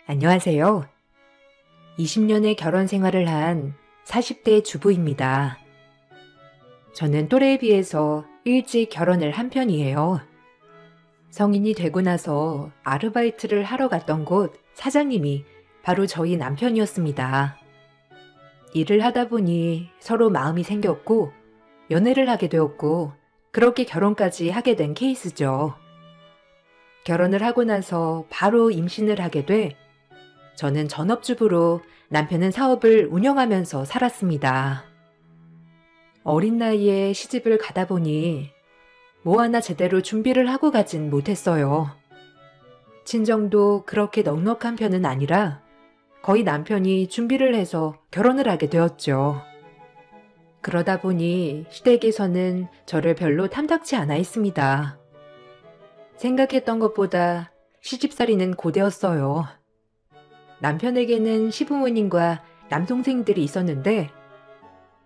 안녕하세요. 20년의 결혼 생활을 한 40대 주부입니다. 저는 또래에 비해서 일찍 결혼을 한 편이에요. 성인이 되고 나서 아르바이트를 하러 갔던 곳 사장님이 바로 저희 남편이었습니다. 일을 하다 보니 서로 마음이 생겼고 연애를 하게 되었고 그렇게 결혼까지 하게 된 케이스죠. 결혼을 하고 나서 바로 임신을 하게 돼 저는 전업주부로 남편은 사업을 운영하면서 살았습니다. 어린 나이에 시집을 가다 보니 뭐 하나 제대로 준비를 하고 가진 못했어요. 친정도 그렇게 넉넉한 편은 아니라 거의 남편이 준비를 해서 결혼을 하게 되었죠. 그러다 보니 시댁에서는 저를 별로 탐탁치 않아 했습니다. 생각했던 것보다 시집살이는 고되었어요. 남편에게는 시부모님과 남동생들이 있었는데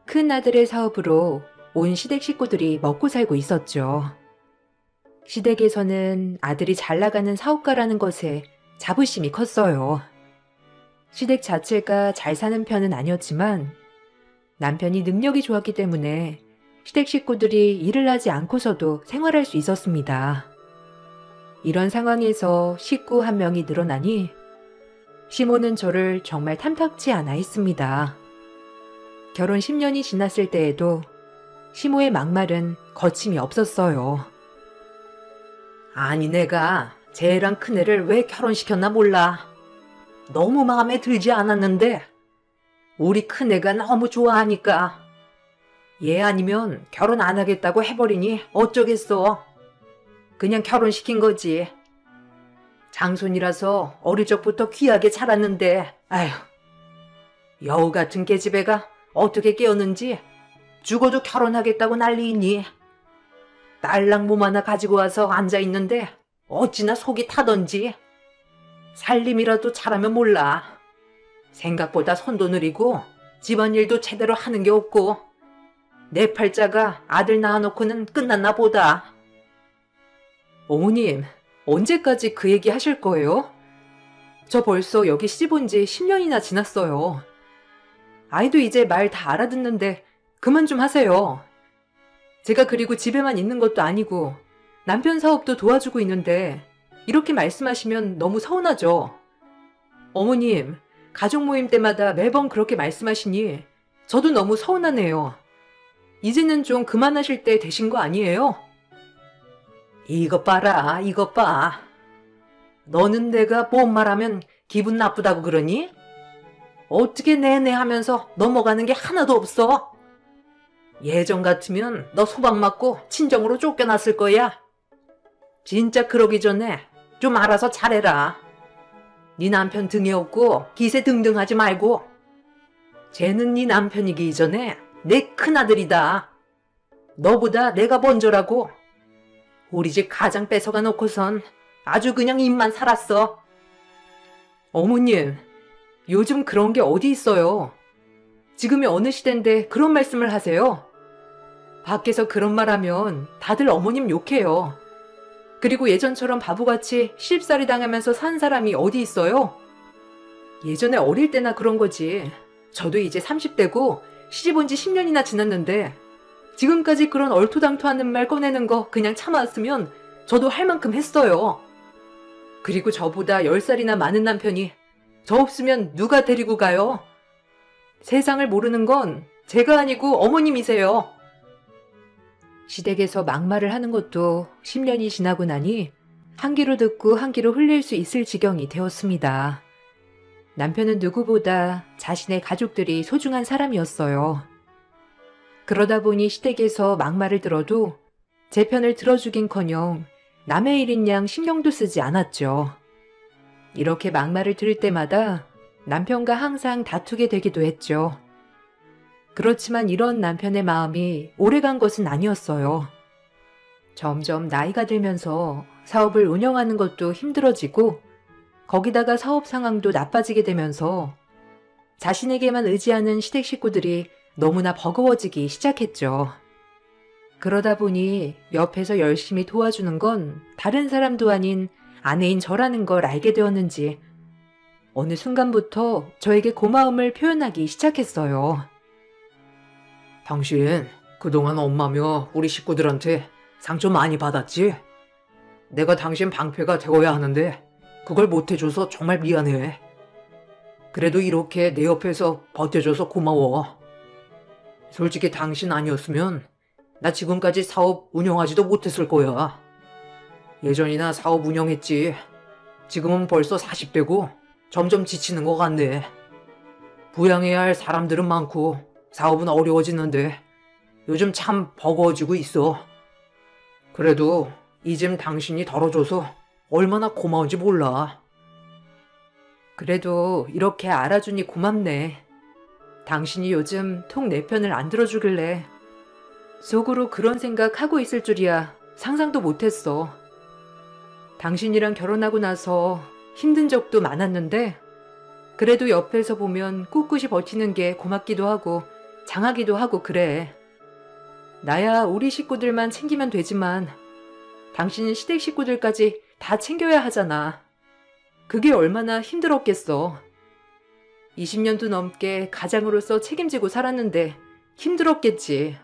큰 아들의 사업으로 온 시댁 식구들이 먹고 살고 있었죠. 시댁에서는 아들이 잘 나가는 사업가라는 것에 자부심이 컸어요. 시댁 자체가 잘 사는 편은 아니었지만 남편이 능력이 좋았기 때문에 시댁 식구들이 일을 하지 않고서도 생활할 수 있었습니다. 이런 상황에서 식구 한 명이 늘어나니 시모는 저를 정말 탐탁치 않아 했습니다. 결혼 10년이 지났을 때에도 시모의 막말은 거침이 없었어요. 아니 내가 쟤랑 큰애를 왜 결혼시켰나 몰라. 너무 마음에 들지 않았는데 우리 큰애가 너무 좋아하니까 얘 아니면 결혼 안 하겠다고 해버리니 어쩌겠어. 그냥 결혼시킨 거지. 장손이라서 어릴 적부터 귀하게 자랐는데 아휴 여우 같은 계집애가 어떻게 깨었는지 죽어도 결혼하겠다고 난리이니 딸랑 몸 하나 가지고 와서 앉아있는데 어찌나 속이 타던지. 살림이라도 잘하면 몰라. 생각보다 손도 느리고 집안일도 제대로 하는 게 없고 내 팔자가 아들 낳아놓고는 끝났나 보다. 어머님, 언제까지 그 얘기 하실 거예요? 저 벌써 여기 시집 온 지 10년이나 지났어요. 아이도 이제 말 다 알아듣는데 그만 좀 하세요. 제가 그리고 집에만 있는 것도 아니고 남편 사업도 도와주고 있는데 이렇게 말씀하시면 너무 서운하죠. 어머님, 가족 모임 때마다 매번 그렇게 말씀하시니 저도 너무 서운하네요. 이제는 좀 그만하실 때 되신 거 아니에요? 이것 봐라, 이것 봐. 너는 내가 뭔 말하면 기분 나쁘다고 그러니? 어떻게 내내 하면서 넘어가는 게 하나도 없어? 예전 같으면 너 소박 맞고 친정으로 쫓겨났을 거야. 진짜 그러기 전에 좀 알아서 잘해라. 네 남편 등에 업고 기세 등등하지 말고. 쟤는 네 남편이기 이전에 내 큰아들이다. 너보다 내가 먼저라고. 우리 집 가장 뺏어가 놓고선 아주 그냥 입만 살았어. 어머님, 요즘 그런 게 어디 있어요. 지금이 어느 시대인데 그런 말씀을 하세요. 밖에서 그런 말 하면 다들 어머님 욕해요. 그리고 예전처럼 바보같이 시집살이 당하면서 산 사람이 어디 있어요? 예전에 어릴 때나 그런 거지. 저도 이제 30대고 시집 온 지 10년이나 지났는데 지금까지 그런 얼토당토하는 말 꺼내는 거 그냥 참아왔으면 저도 할 만큼 했어요. 그리고 저보다 10살이나 많은 남편이 저 없으면 누가 데리고 가요? 세상을 모르는 건 제가 아니고 어머님이세요. 시댁에서 막말을 하는 것도 10년이 지나고 나니 한 귀로 듣고 한 귀로 흘릴 수 있을 지경이 되었습니다. 남편은 누구보다 자신의 가족들이 소중한 사람이었어요. 그러다 보니 시댁에서 막말을 들어도 제 편을 들어주긴커녕 남의 일인 양 신경도 쓰지 않았죠. 이렇게 막말을 들을 때마다 남편과 항상 다투게 되기도 했죠. 그렇지만 이런 남편의 마음이 오래간 것은 아니었어요. 점점 나이가 들면서 사업을 운영하는 것도 힘들어지고 거기다가 사업 상황도 나빠지게 되면서 자신에게만 의지하는 시댁 식구들이 너무나 버거워지기 시작했죠. 그러다 보니 옆에서 열심히 도와주는 건 다른 사람도 아닌 아내인 저라는 걸 알게 되었는지 어느 순간부터 저에게 고마움을 표현하기 시작했어요. 당신 그동안 엄마며 우리 식구들한테 상처 많이 받았지? 내가 당신 방패가 되어야 하는데 그걸 못해줘서 정말 미안해. 그래도 이렇게 내 옆에서 버텨줘서 고마워. 솔직히 당신 아니었으면 나 지금까지 사업 운영하지도 못했을 거야. 예전이나 사업 운영했지. 지금은 벌써 40대고 점점 지치는 것 같네. 부양해야 할 사람들은 많고 사업은 어려워지는데 요즘 참 버거워지고 있어. 그래도 이젠 당신이 덜어줘서 얼마나 고마운지 몰라. 그래도 이렇게 알아주니 고맙네. 당신이 요즘 통 내 편을 안 들어주길래 속으로 그런 생각하고 있을 줄이야 상상도 못했어. 당신이랑 결혼하고 나서 힘든 적도 많았는데 그래도 옆에서 보면 꿋꿋이 버티는 게 고맙기도 하고 장하기도 하고 그래. 나야 우리 식구들만 챙기면 되지만 당신은 시댁 식구들까지 다 챙겨야 하잖아. 그게 얼마나 힘들었겠어. 20년도 넘게 가장으로서 책임지고 살았는데 힘들었겠지.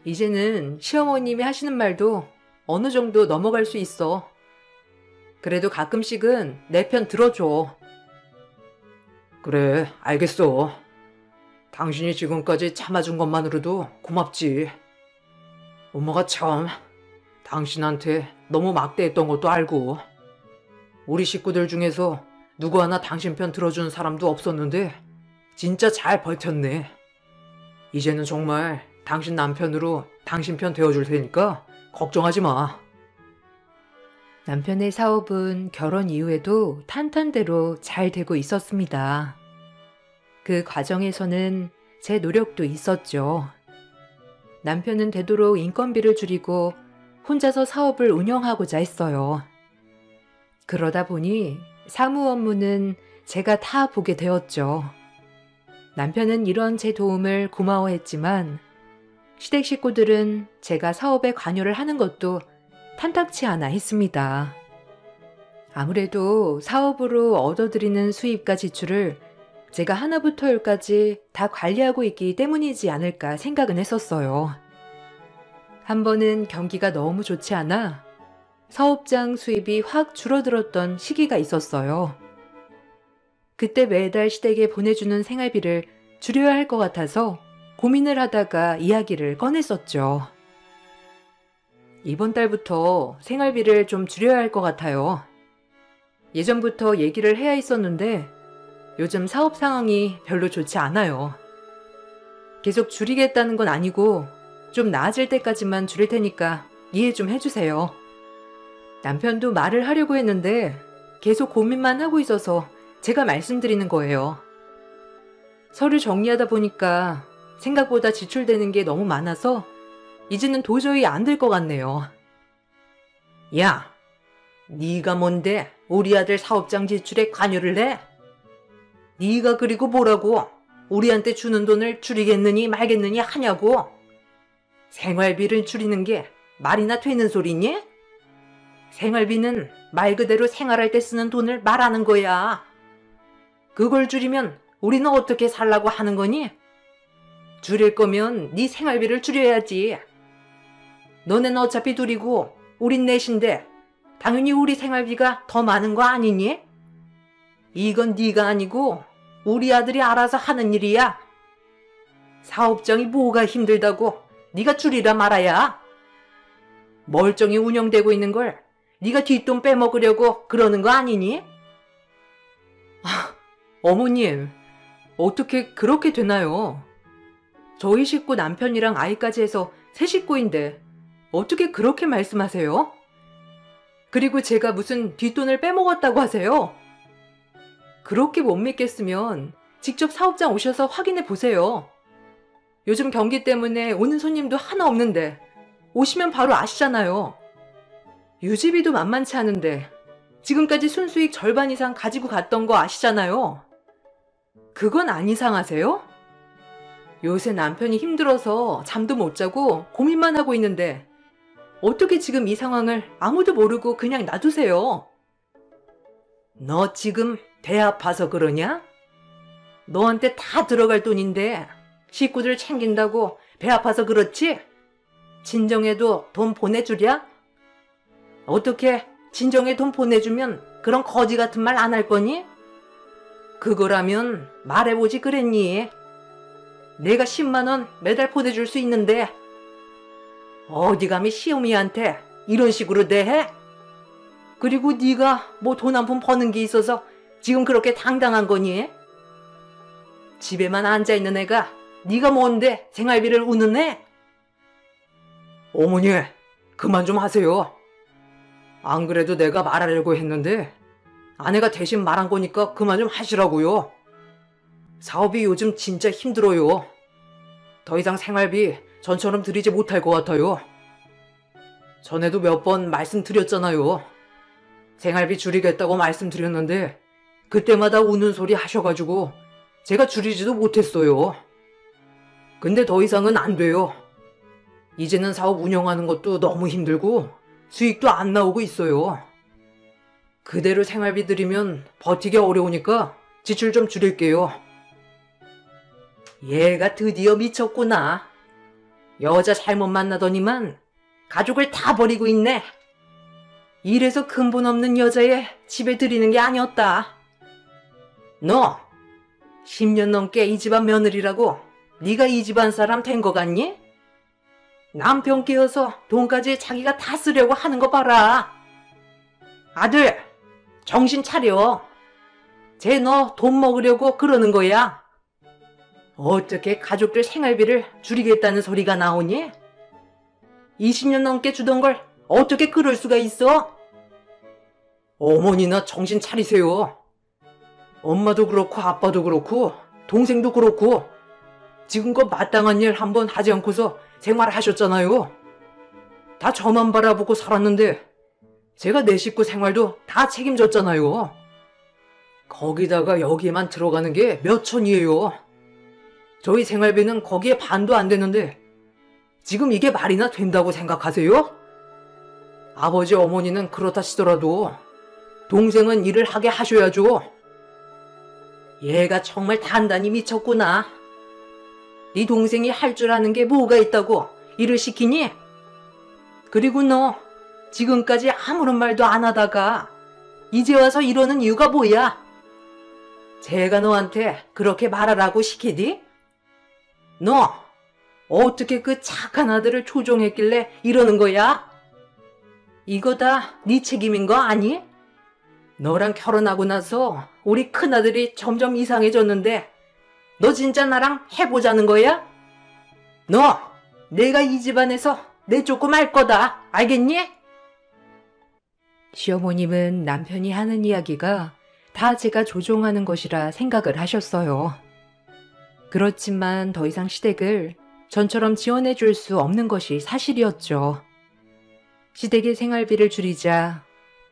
이제는 시어머님이 하시는 말도 어느 정도 넘어갈 수 있어. 그래도 가끔씩은 내 편 들어줘. 그래, 알겠어. 당신이 지금까지 참아준 것만으로도 고맙지. 엄마가 참 당신한테 너무 막대했던 것도 알고 우리 식구들 중에서 누구 하나 당신 편 들어주는 사람도 없었는데 진짜 잘 버텼네. 이제는 정말 당신 남편으로 당신 편 되어줄 테니까 걱정하지 마. 남편의 사업은 결혼 이후에도 탄탄대로 잘 되고 있었습니다. 그 과정에서는 제 노력도 있었죠. 남편은 되도록 인건비를 줄이고 혼자서 사업을 운영하고자 했어요. 그러다 보니 사무 업무는 제가 다 보게 되었죠. 남편은 이런 제 도움을 고마워했지만 시댁 식구들은 제가 사업에 관여를 하는 것도 탐탁치 않아 했습니다. 아무래도 사업으로 얻어들이는 수입과 지출을 제가 하나부터 열까지 다 관리하고 있기 때문이지 않을까 생각은 했었어요. 한 번은 경기가 너무 좋지 않아 사업장 수입이 확 줄어들었던 시기가 있었어요. 그때 매달 시댁에 보내주는 생활비를 줄여야 할 것 같아서 고민을 하다가 이야기를 꺼냈었죠. 이번 달부터 생활비를 좀 줄여야 할 것 같아요. 예전부터 얘기를 해야 했었는데 요즘 사업 상황이 별로 좋지 않아요. 계속 줄이겠다는 건 아니고 좀 나아질 때까지만 줄일 테니까 이해 좀 해주세요. 남편도 말을 하려고 했는데 계속 고민만 하고 있어서 제가 말씀드리는 거예요. 서류 정리하다 보니까 생각보다 지출되는 게 너무 많아서 이제는 도저히 안 될 것 같네요. 야, 네가 뭔데 우리 아들 사업장 지출에 관여를 해? 네가 그리고 뭐라고 우리한테 주는 돈을 줄이겠느니 말겠느니 하냐고? 생활비를 줄이는 게 말이나 되는 소리니? 생활비는 말 그대로 생활할 때 쓰는 돈을 말하는 거야. 그걸 줄이면 우리는 어떻게 살라고 하는 거니? 줄일 거면 네 생활비를 줄여야지. 너네는 어차피 둘이고 우린 넷인데 당연히 우리 생활비가 더 많은 거 아니니? 이건 네가 아니고 우리 아들이 알아서 하는 일이야. 사업장이 뭐가 힘들다고 네가 줄이라 말아야. 멀쩡히 운영되고 있는 걸 네가 뒷돈 빼먹으려고 그러는 거 아니니? 어머님, 어떻게 그렇게 되나요? 저희 식구 남편이랑 아이까지 해서 세 식구인데 어떻게 그렇게 말씀하세요? 그리고 제가 무슨 뒷돈을 빼먹었다고 하세요? 그렇게 못 믿겠으면 직접 사업장 오셔서 확인해 보세요. 요즘 경기 때문에 오는 손님도 하나 없는데 오시면 바로 아시잖아요. 유지비도 만만치 않은데 지금까지 순수익 절반 이상 가지고 갔던 거 아시잖아요. 그건 안 이상하세요? 요새 남편이 힘들어서 잠도 못 자고 고민만 하고 있는데 어떻게 지금 이 상황을 아무도 모르고 그냥 놔두세요? 너 지금 배 아파서 그러냐? 너한테 다 들어갈 돈인데 식구들 챙긴다고 배 아파서 그렇지? 친정에도 돈 보내주랴? 어떻게 친정에 돈 보내주면 그런 거지 같은 말 안 할 거니? 그거라면 말해보지 그랬니? 내가 10만 원 매달 보내줄 수 있는데 어디 감히 시어미한테 이런 식으로 대해? 그리고 네가 뭐 돈 한 푼 버는 게 있어서 지금 그렇게 당당한 거니? 집에만 앉아있는 애가 네가 뭔데 생활비를 우는 애? 어머니, 그만 좀 하세요. 안 그래도 내가 말하려고 했는데 아내가 대신 말한 거니까 그만 좀 하시라고요. 사업이 요즘 진짜 힘들어요. 더 이상 생활비 전처럼 드리지 못할 것 같아요. 전에도 몇 번 말씀드렸잖아요. 생활비 줄이겠다고 말씀드렸는데 그때마다 우는 소리 하셔가지고 제가 줄이지도 못했어요. 근데 더 이상은 안 돼요. 이제는 사업 운영하는 것도 너무 힘들고 수익도 안 나오고 있어요. 그대로 생활비 드리면 버티기 어려우니까 지출 좀 줄일게요. 얘가 드디어 미쳤구나. 여자 잘못 만나더니만 가족을 다 버리고 있네. 이래서 근본 없는 여자애 집에 들이는 게 아니었다. 너 10년 넘게 이 집안 며느리라고 네가 이 집안 사람 된 거 같니? 남편 깨어서 돈까지 자기가 다 쓰려고 하는 거 봐라. 아들, 정신 차려. 쟤 너 돈 먹으려고 그러는 거야. 어떻게 가족들 생활비를 줄이겠다는 소리가 나오니? 20년 넘게 주던 걸 어떻게 그럴 수가 있어? 어머니나 정신 차리세요. 엄마도 그렇고 아빠도 그렇고 동생도 그렇고 지금껏 마땅한 일 한번 하지 않고서 생활하셨잖아요. 다 저만 바라보고 살았는데 제가 내 식구 생활도 다 책임졌잖아요. 거기다가 여기에만 들어가는 게 몇 천이에요. 저희 생활비는 거기에 반도 안 되는데 지금 이게 말이나 된다고 생각하세요? 아버지 어머니는 그렇다 치더라도 동생은 일을 하게 하셔야죠. 얘가 정말 단단히 미쳤구나. 네 동생이 할 줄 아는 게 뭐가 있다고 일을 시키니? 그리고 너 지금까지 아무런 말도 안 하다가 이제 와서 이러는 이유가 뭐야? 제가 너한테 그렇게 말하라고 시키디? 너 어떻게 그 착한 아들을 조종했길래 이러는 거야? 이거 다 네 책임인 거 아니? 너랑 결혼하고 나서 우리 큰아들이 점점 이상해졌는데 너 진짜 나랑 해보자는 거야? 너 내가 이 집안에서 내쫓고 말 거다. 알겠니? 시어머님은 남편이 하는 이야기가 다 제가 조종하는 것이라 생각을 하셨어요. 그렇지만 더 이상 시댁을 전처럼 지원해 줄 수 없는 것이 사실이었죠. 시댁의 생활비를 줄이자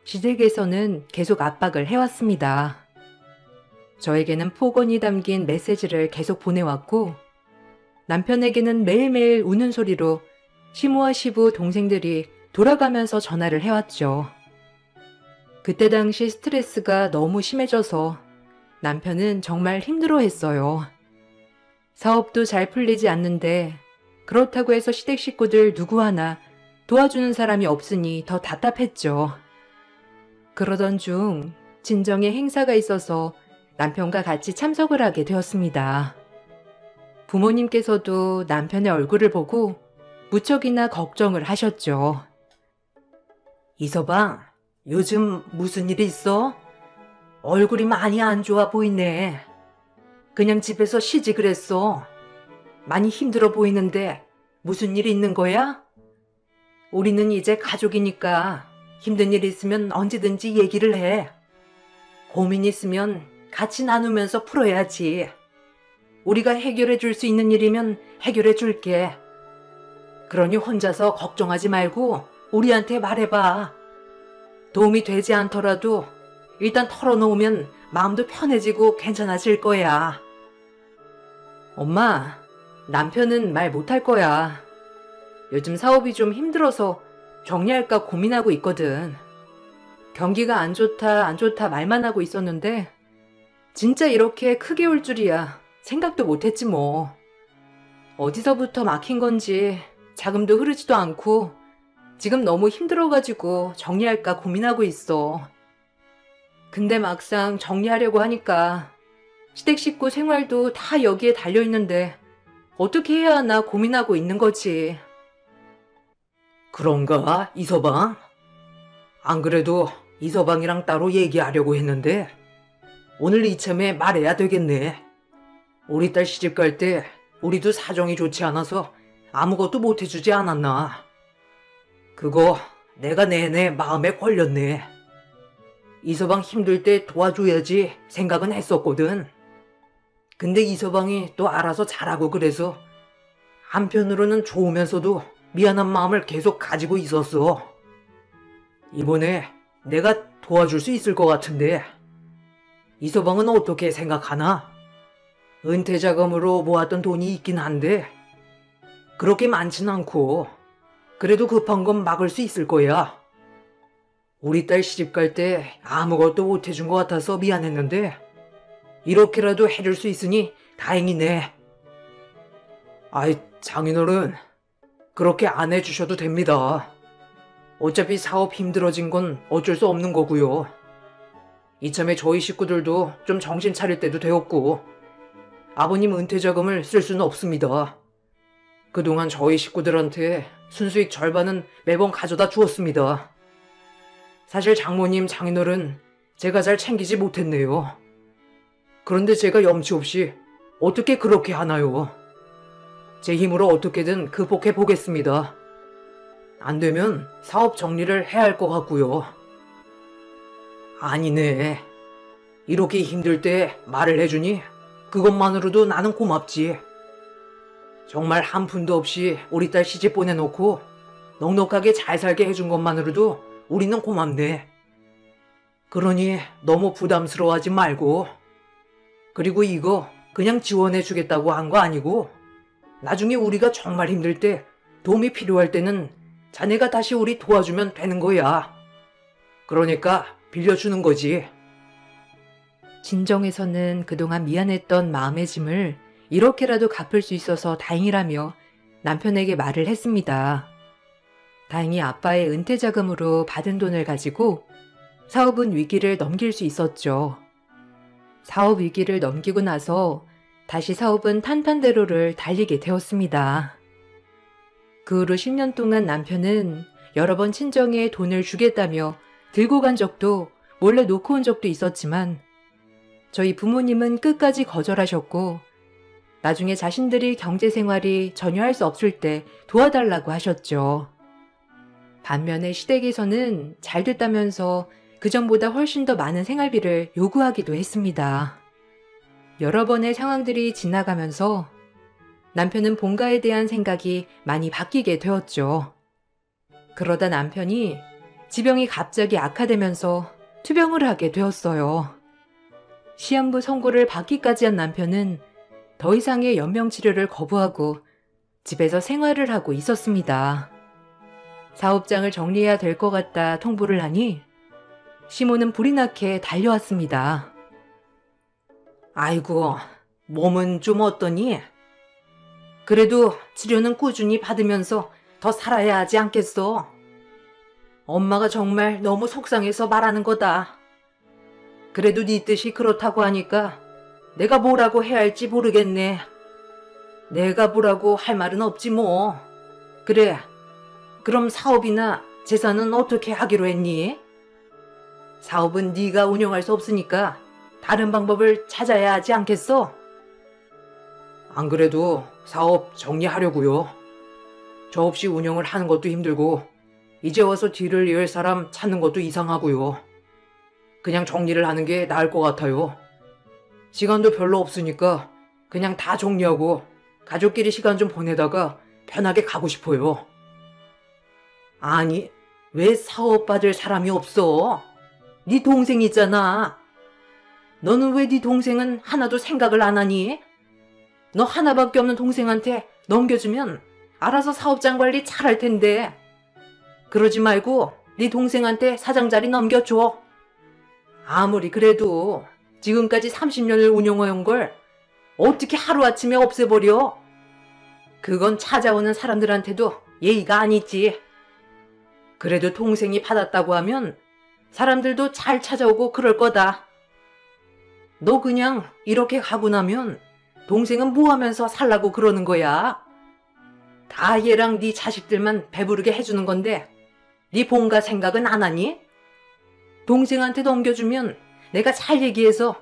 시댁에서는 계속 압박을 해왔습니다. 저에게는 폭언이 담긴 메시지를 계속 보내왔고 남편에게는 매일매일 우는 소리로 시모와 시부 동생들이 돌아가면서 전화를 해왔죠. 그때 당시 스트레스가 너무 심해져서 남편은 정말 힘들어했어요. 사업도 잘 풀리지 않는데 그렇다고 해서 시댁 식구들 누구 하나 도와주는 사람이 없으니 더 답답했죠. 그러던 중 친정에 행사가 있어서 남편과 같이 참석을 하게 되었습니다. 부모님께서도 남편의 얼굴을 보고 무척이나 걱정을 하셨죠. 이서방, 요즘 무슨 일이 있어? 얼굴이 많이 안 좋아 보이네. 그냥 집에서 쉬지 그랬어. 많이 힘들어 보이는데 무슨 일이 있는 거야? 우리는 이제 가족이니까 힘든 일 있으면 언제든지 얘기를 해. 고민 있으면 같이 나누면서 풀어야지. 우리가 해결해 줄 수 있는 일이면 해결해 줄게. 그러니 혼자서 걱정하지 말고 우리한테 말해봐. 도움이 되지 않더라도 일단 털어놓으면 마음도 편해지고 괜찮아질 거야. 엄마, 남편은 말 못할 거야. 요즘 사업이 좀 힘들어서 정리할까 고민하고 있거든. 경기가 안 좋다 말만 하고 있었는데 진짜 이렇게 크게 올 줄이야 생각도 못했지 뭐. 어디서부터 막힌 건지 자금도 흐르지도 않고 지금 너무 힘들어가지고 정리할까 고민하고 있어. 근데 막상 정리하려고 하니까 시댁 식구 생활도 다 여기에 달려있는데 어떻게 해야 하나 고민하고 있는 거지. 그런가, 이서방? 안 그래도 이서방이랑 따로 얘기하려고 했는데 오늘 이참에 말해야 되겠네. 우리 딸 시집 갈 때 우리도 사정이 좋지 않아서 아무것도 못해주지 않았나. 그거 내가 내내 마음에 걸렸네. 이서방 힘들 때 도와줘야지 생각은 했었거든. 근데 이서방이 또 알아서 잘하고 그래서 한편으로는 좋으면서도 미안한 마음을 계속 가지고 있었어. 이번에 내가 도와줄 수 있을 것 같은데 이서방은 어떻게 생각하나? 은퇴 자금으로 모았던 돈이 있긴 한데 그렇게 많진 않고 그래도 급한 건 막을 수 있을 거야. 우리 딸 시집 갈 때 아무것도 못 해준 것 같아서 미안했는데 이렇게라도 해줄 수 있으니 다행이네. 아이, 장인어른, 그렇게 안 해주셔도 됩니다. 어차피 사업 힘들어진 건 어쩔 수 없는 거고요. 이참에 저희 식구들도 좀 정신 차릴 때도 되었고 아버님 은퇴 자금을 쓸 수는 없습니다. 그동안 저희 식구들한테 순수익 절반은 매번 가져다 주었습니다. 사실 장모님, 장인어른 제가 잘 챙기지 못했네요. 그런데 제가 염치 없이 어떻게 그렇게 하나요? 제 힘으로 어떻게든 극복해 보겠습니다. 안 되면 사업 정리를 해야 할 것 같고요. 아니네. 이렇게 힘들 때 말을 해주니 그것만으로도 나는 고맙지. 정말 한 푼도 없이 우리 딸 시집 보내놓고 넉넉하게 잘 살게 해준 것만으로도 우리는 고맙네. 그러니 너무 부담스러워하지 말고. 그리고 이거 그냥 지원해 주겠다고 한 거 아니고 나중에 우리가 정말 힘들 때 도움이 필요할 때는 자네가 다시 우리 도와주면 되는 거야. 그러니까 빌려주는 거지. 진정에서는 그동안 미안했던 마음의 짐을 이렇게라도 갚을 수 있어서 다행이라며 남편에게 말을 했습니다. 다행히 아빠의 은퇴 자금으로 받은 돈을 가지고 사업은 위기를 넘길 수 있었죠. 사업 위기를 넘기고 나서 다시 사업은 탄탄대로를 달리게 되었습니다. 그 후로 10년 동안 남편은 여러 번 친정에 돈을 주겠다며 들고 간 적도 몰래 놓고 온 적도 있었지만 저희 부모님은 끝까지 거절하셨고 나중에 자신들이 경제생활이 전혀 할 수 없을 때 도와달라고 하셨죠. 반면에 시댁에서는 잘 됐다면서 그전보다 훨씬 더 많은 생활비를 요구하기도 했습니다. 여러 번의 상황들이 지나가면서 남편은 본가에 대한 생각이 많이 바뀌게 되었죠. 그러다 남편이 지병이 갑자기 악화되면서 투병을 하게 되었어요. 시한부 선고를 받기까지 한 남편은 더 이상의 연명치료를 거부하고 집에서 생활을 하고 있었습니다. 사업장을 정리해야 될 것 같다 통보를 하니 시모는 불이 나게 달려왔습니다. 아이고, 몸은 좀 어떠니? 그래도 치료는 꾸준히 받으면서 더 살아야 하지 않겠어? 엄마가 정말 너무 속상해서 말하는 거다. 그래도 네 뜻이 그렇다고 하니까 내가 뭐라고 해야 할지 모르겠네. 내가 뭐라고 할 말은 없지 뭐. 그래, 그럼 사업이나 재산은 어떻게 하기로 했니? 사업은 네가 운영할 수 없으니까 다른 방법을 찾아야 하지 않겠어? 안 그래도 사업 정리하려고요. 저 없이 운영을 하는 것도 힘들고 이제 와서 뒤를 이을 사람 찾는 것도 이상하고요. 그냥 정리를 하는 게 나을 것 같아요. 시간도 별로 없으니까 그냥 다 정리하고 가족끼리 시간 좀 보내다가 편하게 가고 싶어요. 아니, 왜 사업 받을 사람이 없어? 네 동생 있잖아. 너는 왜 네 동생은 하나도 생각을 안 하니? 너 하나밖에 없는 동생한테 넘겨주면 알아서 사업장 관리 잘할 텐데. 그러지 말고 네 동생한테 사장 자리 넘겨줘. 아무리 그래도 지금까지 30년을 운영해온 걸 어떻게 하루아침에 없애버려? 그건 찾아오는 사람들한테도 예의가 아니지. 그래도 동생이 받았다고 하면 사람들도 잘 찾아오고 그럴 거다. 너 그냥 이렇게 가고 나면 동생은 뭐 하면서 살라고 그러는 거야? 다 얘랑 네 자식들만 배부르게 해주는 건데 네 본가 생각은 안 하니? 동생한테 넘겨주면 내가 잘 얘기해서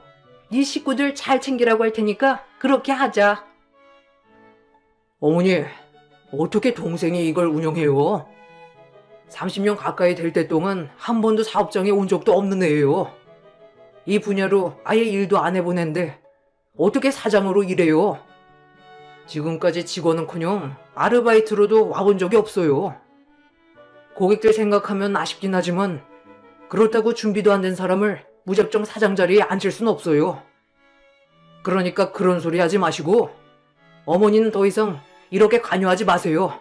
네 식구들 잘 챙기라고 할 테니까 그렇게 하자. 어머니, 어떻게 동생이 이걸 운영해요? 30년 가까이 될 때 동안 한 번도 사업장에 온 적도 없는 애예요. 이 분야로 아예 일도 안 해본 앤데 어떻게 사장으로 일해요? 지금까지 직원은커녕 아르바이트로도 와본 적이 없어요. 고객들 생각하면 아쉽긴 하지만 그렇다고 준비도 안 된 사람을 무작정 사장 자리에 앉힐 순 없어요. 그러니까 그런 소리 하지 마시고 어머니는 더 이상 이렇게 관여하지 마세요.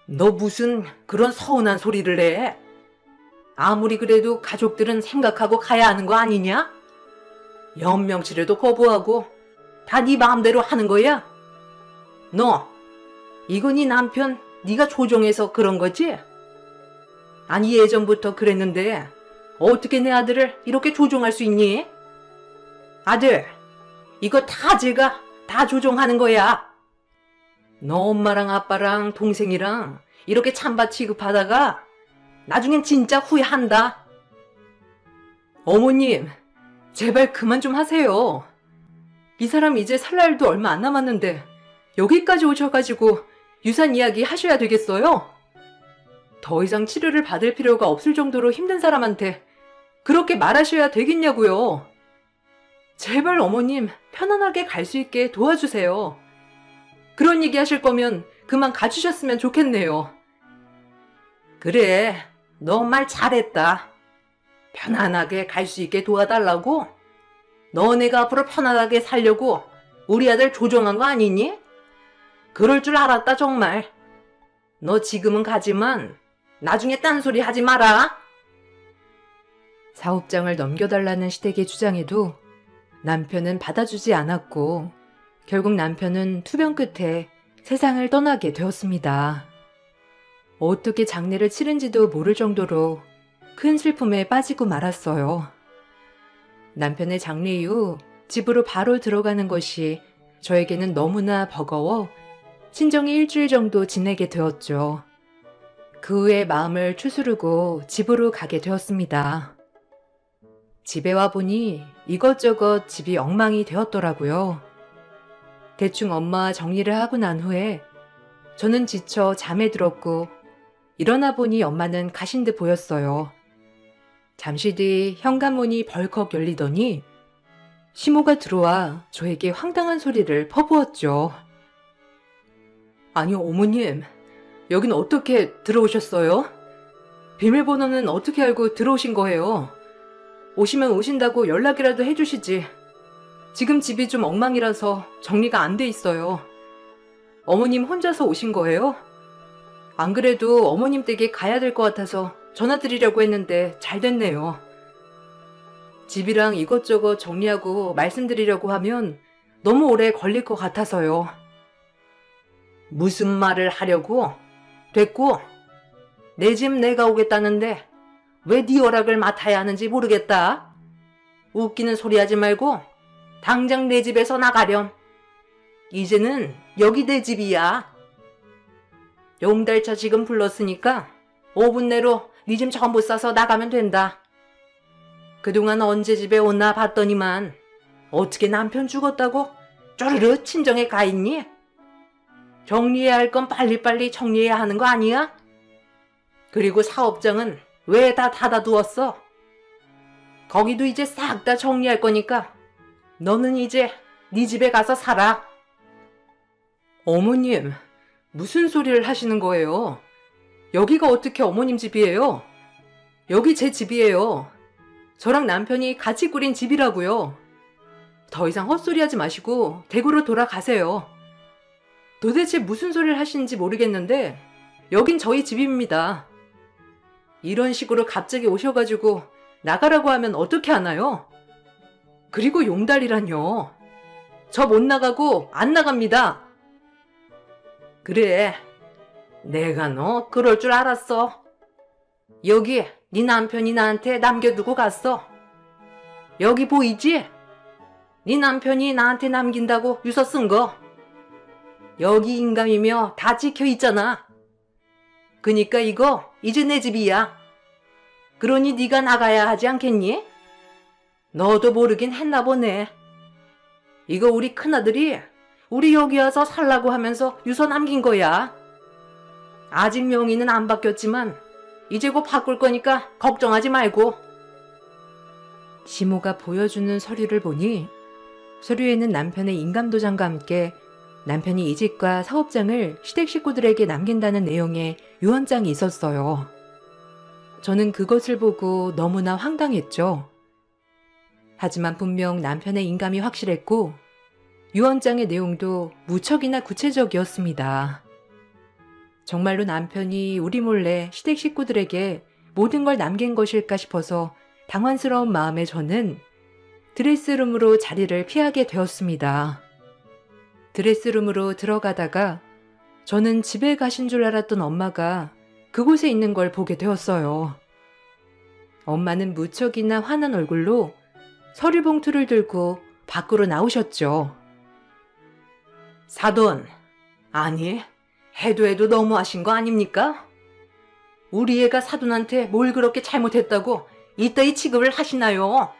너 무슨 그런 서운한 소리를 해? 아무리 그래도 가족들은 생각하고 가야 하는 거 아니냐? 연명치레도 거부하고 다 네 마음대로 하는 거야? 너, 이거 네 남편 네가 조종해서 그런 거지? 아니 예전부터 그랬는데 어떻게 내 아들을 이렇게 조종할 수 있니? 아들, 이거 다 제가 다 조종하는 거야. 너 엄마랑 아빠랑 동생이랑 이렇게 찬밥 취급하다가 나중엔 진짜 후회한다. 어머님, 제발 그만 좀 하세요. 이 사람 이제 살 날도 얼마 안 남았는데 여기까지 오셔가지고 유산 이야기 하셔야 되겠어요? 더 이상 치료를 받을 필요가 없을 정도로 힘든 사람한테 그렇게 말하셔야 되겠냐고요. 제발 어머님 편안하게 갈 수 있게 도와주세요. 그런 얘기 하실 거면 그만 가주셨으면 좋겠네요. 그래, 너 말 잘했다. 편안하게 갈 수 있게 도와달라고? 너네가 앞으로 편안하게 살려고 우리 아들 조종한 거 아니니? 그럴 줄 알았다 정말. 너 지금은 가지만 나중에 딴소리 하지 마라. 사업장을 넘겨달라는 시댁의 주장에도 남편은 받아주지 않았고 결국 남편은 투병 끝에 세상을 떠나게 되었습니다. 어떻게 장례를 치른지도 모를 정도로 큰 슬픔에 빠지고 말았어요. 남편의 장례 이후 집으로 바로 들어가는 것이 저에게는 너무나 버거워 친정에 일주일 정도 지내게 되었죠. 그 후에 마음을 추스르고 집으로 가게 되었습니다. 집에 와보니 이것저것 집이 엉망이 되었더라고요. 대충 엄마와 정리를 하고 난 후에 저는 지쳐 잠에 들었고 일어나 보니 엄마는 가신 듯 보였어요. 잠시 뒤 현관문이 벌컥 열리더니 시모가 들어와 저에게 황당한 소리를 퍼부었죠. 아니 어머님, 여긴 어떻게 들어오셨어요? 비밀번호는 어떻게 알고 들어오신 거예요? 오시면 오신다고 연락이라도 해주시지. 지금 집이 좀 엉망이라서 정리가 안 돼 있어요. 어머님 혼자서 오신 거예요? 안 그래도 어머님 댁에 가야 될 것 같아서 전화드리려고 했는데 잘 됐네요. 집이랑 이것저것 정리하고 말씀드리려고 하면 너무 오래 걸릴 것 같아서요. 무슨 말을 하려고? 됐고, 내 집 내가 오겠다는데 왜 네 허락을 맡아야 하는지 모르겠다. 웃기는 소리 하지 말고 당장 내 집에서 나가렴. 이제는 여기 내 집이야. 용달차 지금 불렀으니까 5분 내로 네 짐 전부 싸서 나가면 된다. 그동안 언제 집에 오나 봤더니만 어떻게 남편 죽었다고 쪼르르 친정에 가 있니? 정리해야 할 건 빨리빨리 정리해야 하는 거 아니야? 그리고 사업장은 왜 다 닫아두었어? 거기도 이제 싹 다 정리할 거니까 너는 이제 네 집에 가서 살아. 어머님, 무슨 소리를 하시는 거예요? 여기가 어떻게 어머님 집이에요? 여기 제 집이에요. 저랑 남편이 같이 꾸린 집이라고요. 더 이상 헛소리 하지 마시고 댁으로 돌아가세요. 도대체 무슨 소리를 하시는지 모르겠는데 여긴 저희 집입니다. 이런 식으로 갑자기 오셔가지고 나가라고 하면 어떻게 하나요? 그리고 용달이란요. 저 못 나가고 안 나갑니다. 그래, 내가 너 그럴 줄 알았어. 여기 네 남편이 나한테 남겨두고 갔어. 여기 보이지? 네 남편이 나한테 남긴다고 유서 쓴 거. 여기 인감이며 다 찍혀 있잖아. 그니까 이거 이제 내 집이야. 그러니 네가 나가야 하지 않겠니? 너도 모르긴 했나 보네. 이거 우리 큰아들이 우리 여기 와서 살라고 하면서 유서 남긴 거야. 아직 명의는 안 바뀌었지만 이제 곧 바꿀 거니까 걱정하지 말고. 시모가 보여주는 서류를 보니 서류에는 남편의 인감도장과 함께 남편이 이 집과 사업장을 시댁 식구들에게 남긴다는 내용의 유언장이 있었어요. 저는 그것을 보고 너무나 황당했죠. 하지만 분명 남편의 인감이 확실했고 유언장의 내용도 무척이나 구체적이었습니다. 정말로 남편이 우리 몰래 시댁 식구들에게 모든 걸 남긴 것일까 싶어서 당황스러운 마음에 저는 드레스룸으로 자리를 피하게 되었습니다. 드레스룸으로 들어가다가 저는 집에 가신 줄 알았던 엄마가 그곳에 있는 걸 보게 되었어요. 엄마는 무척이나 화난 얼굴로 서류 봉투를 들고 밖으로 나오셨죠. 사돈, 아니, 해도 너무하신 거 아닙니까? 우리 애가 사돈한테 뭘 그렇게 잘못했다고 이따위 취급을 하시나요?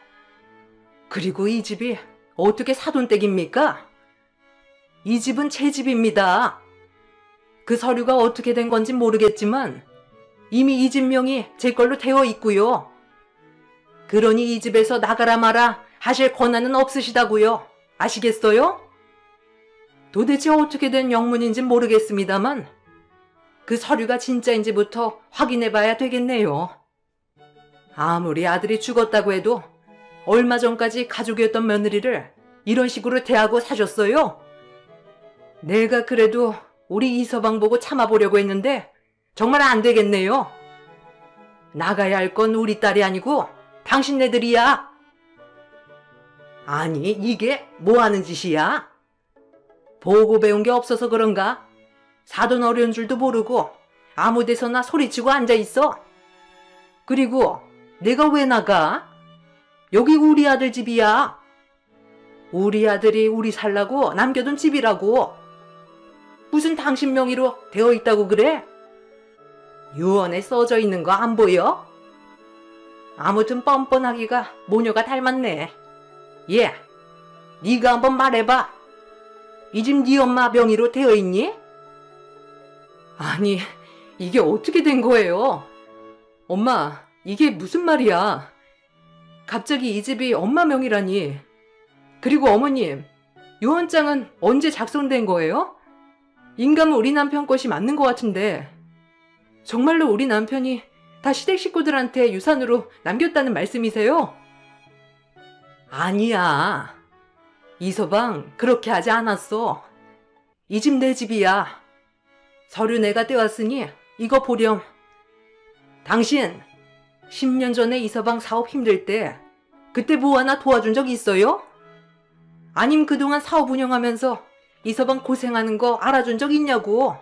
그리고 이 집이 어떻게 사돈 댁입니까? 이 집은 제 집입니다. 그 서류가 어떻게 된 건지 모르겠지만 이미 이 집 명이 제 걸로 되어 있고요. 그러니 이 집에서 나가라 마라 하실 권한은 없으시다고요. 아시겠어요? 도대체 어떻게 된 영문인진 모르겠습니다만 그 서류가 진짜인지부터 확인해 봐야 되겠네요. 아무리 아들이 죽었다고 해도 얼마 전까지 가족이었던 며느리를 이런 식으로 대하고 사셨어요? 내가 그래도 우리 이서방 보고 참아보려고 했는데 정말 안 되겠네요. 나가야 할 건 우리 딸이 아니고 당신네들이야. 아니, 이게 뭐 하는 짓이야? 보고 배운 게 없어서 그런가? 사돈 어려운 줄도 모르고 아무 데서나 소리치고 앉아있어. 그리고 내가 왜 나가? 여기 우리 아들 집이야. 우리 아들이 우리 살라고 남겨둔 집이라고. 무슨 당신 명의로 되어 있다고 그래? 유언에 써져 있는 거 안 보여? 아무튼 뻔뻔하기가 모녀가 닮았네. 예, 네가 한번 말해봐. 이 집 네 엄마 명의로 되어 있니? 아니, 이게 어떻게 된 거예요? 엄마, 이게 무슨 말이야? 갑자기 이 집이 엄마 명의라니. 그리고 어머님, 유언장은 언제 작성된 거예요? 인감은 우리 남편 것이 맞는 것 같은데 정말로 우리 남편이 다 시댁 식구들한테 유산으로 남겼다는 말씀이세요? 아니야. 이서방 그렇게 하지 않았어. 이 집 내 집이야. 서류 내가 떼왔으니 이거 보렴. 당신 10년 전에 이서방 사업 힘들 때 그때 뭐 하나 도와준 적 있어요? 아님 그동안 사업 운영하면서 이서방 고생하는 거 알아준 적 있냐고.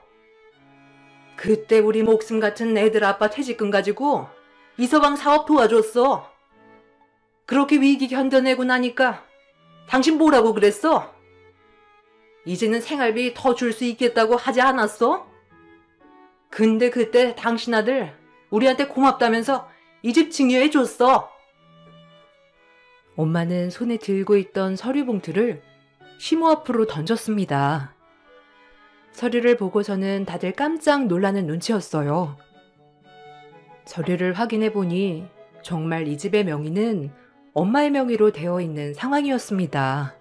그때 우리 목숨 같은 애들 아빠 퇴직금 가지고 이서방 사업 도와줬어. 그렇게 위기 견뎌내고 나니까 당신 뭐라고 그랬어? 이제는 생활비 더 줄 수 있겠다고 하지 않았어? 근데 그때 당신 아들 우리한테 고맙다면서 이 집 증여해 줬어. 엄마는 손에 들고 있던 서류 봉투를 시모 앞으로 던졌습니다. 서류를 보고서는 다들 깜짝 놀라는 눈치였어요. 서류를 확인해 보니 정말 이 집의 명의는 엄마의 명의로 되어 있는 상황이었습니다.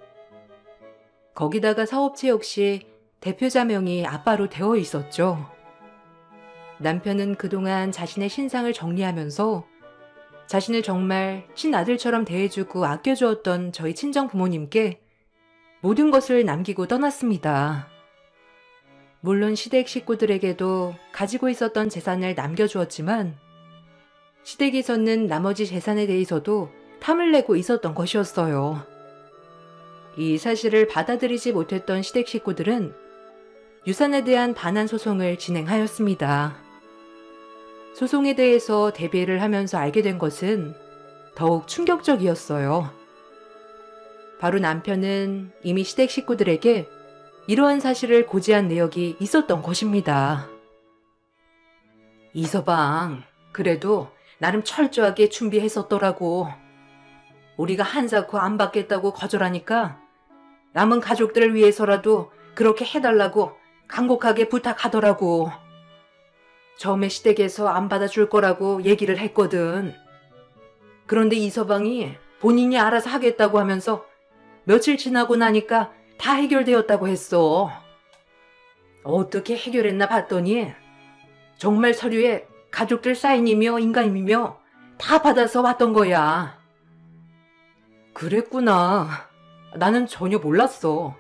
거기다가 사업체 역시 대표자 명의 아빠로 되어 있었죠. 남편은 그동안 자신의 신상을 정리하면서 자신을 정말 친아들처럼 대해주고 아껴주었던 저희 친정 부모님께 모든 것을 남기고 떠났습니다. 물론 시댁 식구들에게도 가지고 있었던 재산을 남겨주었지만 시댁에서는 나머지 재산에 대해서도 탐을 내고 있었던 것이었어요. 이 사실을 받아들이지 못했던 시댁 식구들은 유산에 대한 반환 소송을 진행하였습니다. 소송에 대해서 대비를 하면서 알게 된 것은 더욱 충격적이었어요. 바로 남편은 이미 시댁 식구들에게 이러한 사실을 고지한 내역이 있었던 것입니다. 이서방, 그래도 나름 철저하게 준비했었더라고. 우리가 한사코 안 받겠다고 거절하니까 남은 가족들을 위해서라도 그렇게 해달라고 간곡하게 부탁하더라고. 처음에 시댁에서 안 받아줄 거라고 얘기를 했거든. 그런데 이서방이 본인이 알아서 하겠다고 하면서 며칠 지나고 나니까 다 해결되었다고 했어. 어떻게 해결했나 봤더니 정말 서류에 가족들 사인이며 인감이며 다 받아서 왔던 거야. 그랬구나. 나는 전혀 몰랐어.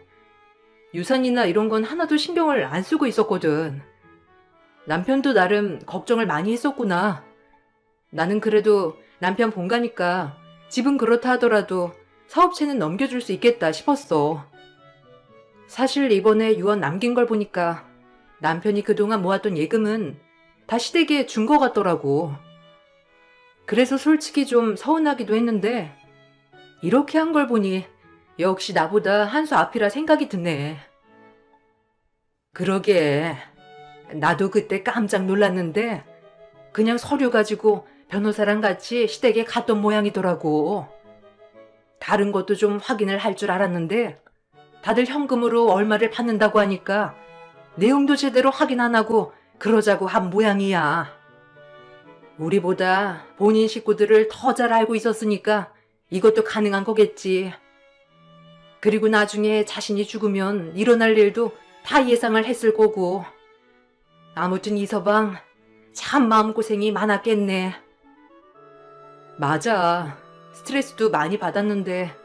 유산이나 이런 건 하나도 신경을 안 쓰고 있었거든. 남편도 나름 걱정을 많이 했었구나. 나는 그래도 남편 본가니까 집은 그렇다 하더라도 사업체는 넘겨줄 수 있겠다 싶었어. 사실 이번에 유언 남긴 걸 보니까 남편이 그동안 모았던 예금은 다 시댁에 준 것 같더라고. 그래서 솔직히 좀 서운하기도 했는데 이렇게 한 걸 보니 역시 나보다 한 수 앞이라 생각이 드네. 그러게. 나도 그때 깜짝 놀랐는데 그냥 서류 가지고 변호사랑 같이 시댁에 갔던 모양이더라고. 다른 것도 좀 확인을 할 줄 알았는데 다들 현금으로 얼마를 받는다고 하니까 내용도 제대로 확인 안 하고 그러자고 한 모양이야. 우리보다 본인 식구들을 더 잘 알고 있었으니까 이것도 가능한 거겠지. 그리고 나중에 자신이 죽으면 일어날 일도 다 예상을 했을 거고. 아무튼 이서방 참 마음고생이 많았겠네. 맞아. 스트레스도 많이 받았는데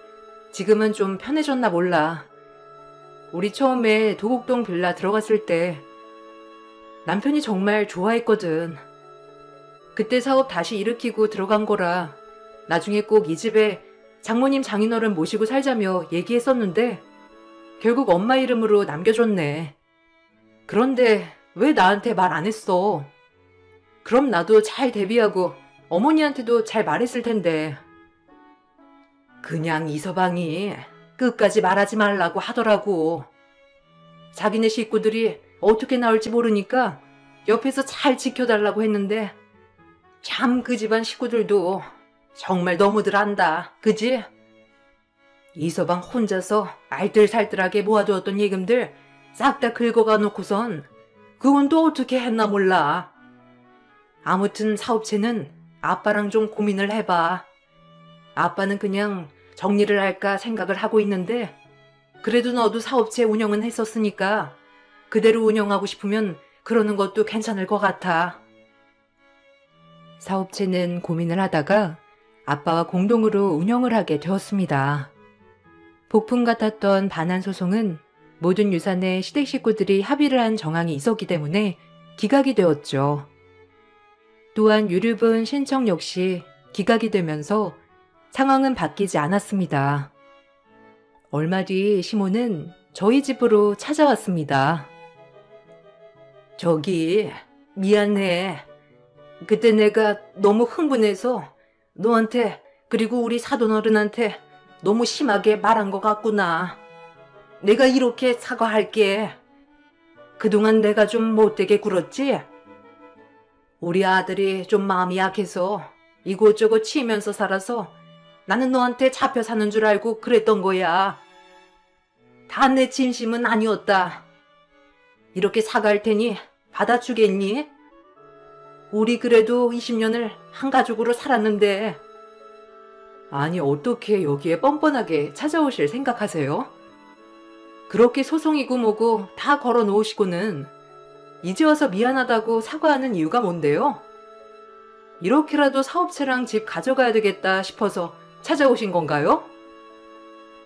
지금은 좀 편해졌나 몰라. 우리 처음에 도곡동 빌라 들어갔을 때 남편이 정말 좋아했거든. 그때 사업 다시 일으키고 들어간 거라 나중에 꼭 이 집에 장모님 장인어른 모시고 살자며 얘기했었는데 결국 엄마 이름으로 남겨줬네. 그런데 왜 나한테 말 안 했어? 그럼 나도 잘 대비하고 어머니한테도 잘 말했을 텐데. 그냥 이서방이 끝까지 말하지 말라고 하더라고. 자기네 식구들이 어떻게 나올지 모르니까 옆에서 잘 지켜달라고 했는데 참 그 집안 식구들도 정말 너무들 한다. 그지? 이서방 혼자서 알뜰살뜰하게 모아두었던 예금들 싹 다 긁어가 놓고선 그건 또 어떻게 했나 몰라. 아무튼 사업체는 아빠랑 좀 고민을 해봐. 아빠는 그냥 정리를 할까 생각을 하고 있는데 그래도 너도 사업체 운영은 했었으니까 그대로 운영하고 싶으면 그러는 것도 괜찮을 것 같아. 사업체는 고민을 하다가 아빠와 공동으로 운영을 하게 되었습니다. 폭풍 같았던 반환 소송은 모든 유산에 시댁 식구들이 합의를 한 정황이 있었기 때문에 기각이 되었죠. 또한 유류분 신청 역시 기각이 되면서 상황은 바뀌지 않았습니다. 얼마 뒤 시모는 저희 집으로 찾아왔습니다. 저기, 미안해. 그때 내가 너무 흥분해서 너한테 그리고 우리 사돈어른한테 너무 심하게 말한 것 같구나. 내가 이렇게 사과할게. 그동안 내가 좀 못되게 굴었지? 우리 아들이 좀 마음이 약해서 이곳저곳 치이면서 살아서 나는 너한테 잡혀 사는 줄 알고 그랬던 거야. 다 내 진심은 아니었다. 이렇게 사과할 테니 받아주겠니? 우리 그래도 20년을 한 가족으로 살았는데. 아니, 어떻게 여기에 뻔뻔하게 찾아오실 생각하세요? 그렇게 소송이고 뭐고 다 걸어 놓으시고는 이제 와서 미안하다고 사과하는 이유가 뭔데요? 이렇게라도 사업체랑 집 가져가야 되겠다 싶어서 찾아오신 건가요?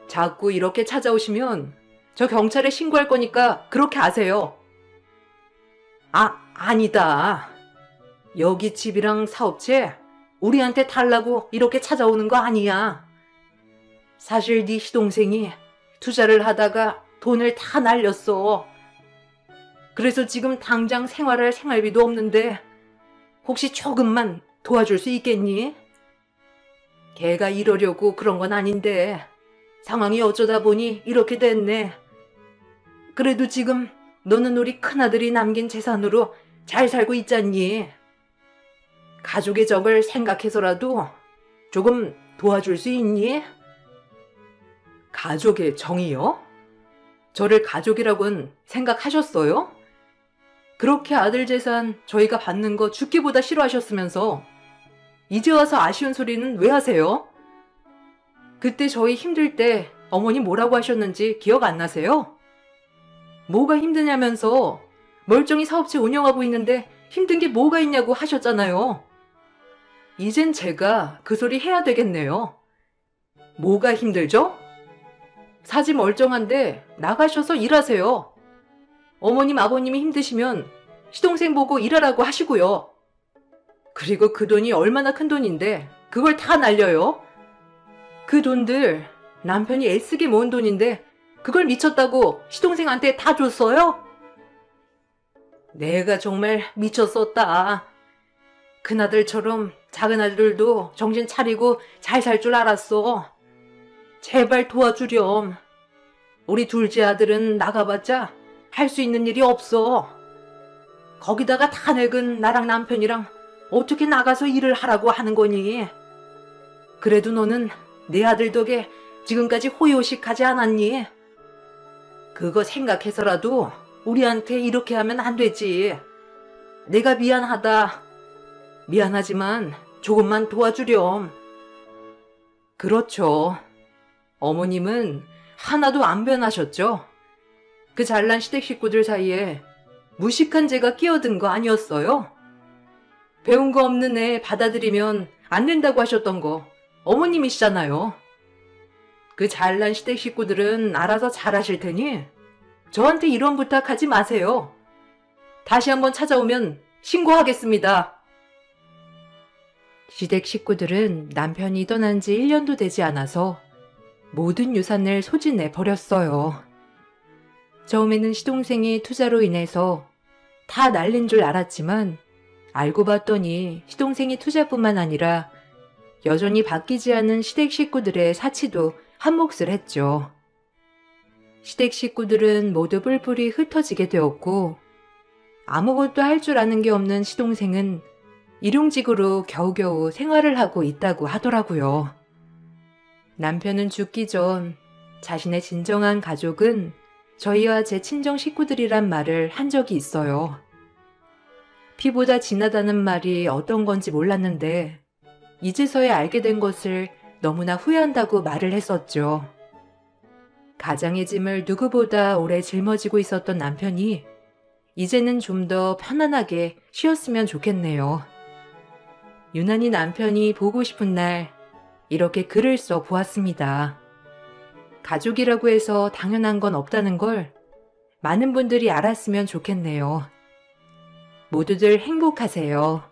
자꾸 이렇게 찾아오시면 저 경찰에 신고할 거니까 그렇게 아세요. 아니다. 여기 집이랑 사업체 우리한테 달라고 이렇게 찾아오는 거 아니야. 사실 네 시동생이 투자를 하다가 돈을 다 날렸어. 그래서 지금 당장 생활할 생활비도 없는데 혹시 조금만 도와줄 수 있겠니? 걔가 이러려고 그런 건 아닌데 상황이 어쩌다 보니 이렇게 됐네. 그래도 지금 너는 우리 큰아들이 남긴 재산으로 잘 살고 있잖니. 가족의 적을 생각해서라도 조금 도와줄 수 있니? 가족의 정이요? 저를 가족이라고는 생각하셨어요? 그렇게 아들 재산 저희가 받는 거 죽기보다 싫어하셨으면서 이제 와서 아쉬운 소리는 왜 하세요? 그때 저희 힘들 때 어머니 뭐라고 하셨는지 기억 안 나세요? 뭐가 힘드냐면서 멀쩡히 사업체 운영하고 있는데 힘든 게 뭐가 있냐고 하셨잖아요. 이젠 제가 그 소리 해야 되겠네요. 뭐가 힘들죠? 사지 멀쩡한데 나가셔서 일하세요. 어머님, 아버님이 힘드시면 시동생 보고 일하라고 하시고요. 그리고 그 돈이 얼마나 큰 돈인데 그걸 다 날려요? 그 돈들 남편이 애쓰게 모은 돈인데 그걸 미쳤다고 시동생한테 다 줬어요? 내가 정말 미쳤었다. 큰아들처럼 작은아들도 정신 차리고 잘 살 줄 알았어. 제발 도와주렴. 우리 둘째 아들은 나가봤자 할 수 있는 일이 없어. 거기다가 다 늙은 나랑 남편이랑 어떻게 나가서 일을 하라고 하는 거니? 그래도 너는 내 아들 덕에 지금까지 호의호식하지 않았니? 그거 생각해서라도 우리한테 이렇게 하면 안 되지. 내가 미안하다. 미안하지만 조금만 도와주렴. 그렇죠. 어머님은 하나도 안 변하셨죠? 그 잘난 시댁 식구들 사이에 무식한 제가 끼어든 거 아니었어요? 배운 거 없는 애 받아들이면 안 된다고 하셨던 거 어머님이시잖아요. 그 잘난 시댁 식구들은 알아서 잘하실 테니 저한테 이런 부탁하지 마세요. 다시 한번 찾아오면 신고하겠습니다. 시댁 식구들은 남편이 떠난 지 1년도 되지 않아서 모든 유산을 소진해 버렸어요. 처음에는 시동생이 투자로 인해서 다 날린 줄 알았지만 알고 봤더니 시동생이 투자뿐만 아니라 여전히 바뀌지 않은 시댁 식구들의 사치도 한몫을 했죠. 시댁 식구들은 모두 뿔뿔이 흩어지게 되었고 아무것도 할 줄 아는 게 없는 시동생은 일용직으로 겨우겨우 생활을 하고 있다고 하더라고요. 남편은 죽기 전 자신의 진정한 가족은 저희와 제 친정 식구들이란 말을 한 적이 있어요. 피보다 진하다는 말이 어떤 건지 몰랐는데 이제서야 알게 된 것을 너무나 후회한다고 말을 했었죠. 가장의 짐을 누구보다 오래 짊어지고 있었던 남편이 이제는 좀 더 편안하게 쉬었으면 좋겠네요. 유난히 남편이 보고 싶은 날 이렇게 글을 써 보았습니다. 가족이라고 해서 당연한 건 없다는 걸 많은 분들이 알았으면 좋겠네요. 모두들 행복하세요.